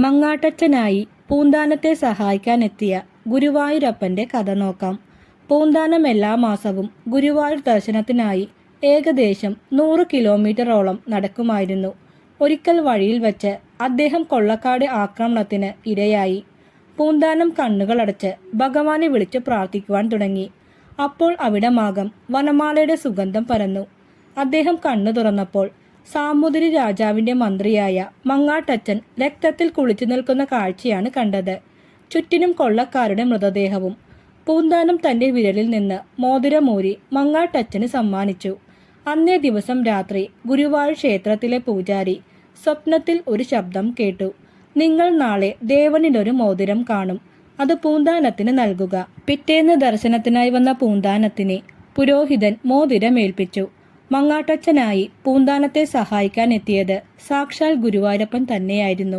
മങ്ങാട്ടച്ചനായി പൂന്താനത്തെ സഹായിക്കാനെത്തിയ ഗുരുവായൂരപ്പന്റെ കഥ നോക്കാം. പൂന്താനം എല്ലാ മാസവും ഗുരുവായൂർ ദർശനത്തിനായി ഏകദേശം 100 കിലോമീറ്ററോളം നടക്കുമായിരുന്നു. ഒരിക്കൽ വഴിയിൽ വെച്ച് അദ്ദേഹം കൊള്ളക്കാട് ആക്രമണത്തിന് ഇരയായി. പൂന്താനം കണ്ണുകളടച്ച് ഭഗവാനെ വിളിച്ച് പ്രാർത്ഥിക്കുവാൻ തുടങ്ങി. അപ്പോൾ അവിടമാകം വനമാലയുടെ സുഗന്ധം പരന്നു. അദ്ദേഹം കണ്ണു തുറന്നപ്പോൾ സാമൂതിരി രാജാവിന്റെ മന്ത്രിയായ മങ്ങാട്ടച്ചൻ രക്തത്തിൽ കുളിച്ചു നിൽക്കുന്ന കാഴ്ചയാണ് കണ്ടത്. ചുറ്റിനും കൊള്ളക്കാരുടെ മൃതദേഹവും. പൂന്താനം തന്റെ വിരലിൽ നിന്ന് മോതിരമൂരി മങ്ങാട്ടച്ചന് സമ്മാനിച്ചു. അന്നേ ദിവസം രാത്രി ഗുരുവായൂർ ക്ഷേത്രത്തിലെ പൂജാരി സ്വപ്നത്തിൽ ഒരു ശബ്ദം കേട്ടു. നിങ്ങൾ നാളെ ദേവനിലൊരു മോതിരം കാണും, അത് പൂന്താനത്തിന് നൽകുക. പിറ്റേന്ന് ദർശനത്തിനായി വന്ന പൂന്താനത്തിന് പുരോഹിതൻ മോതിരമേൽപ്പിച്ചു. മങ്ങാട്ടച്ചനായി പൂന്താനത്തെ സഹായിക്കാൻ എത്തിയത് സാക്ഷാൽ ഗുരുവായൂരപ്പൻ തന്നെയായിരുന്നു.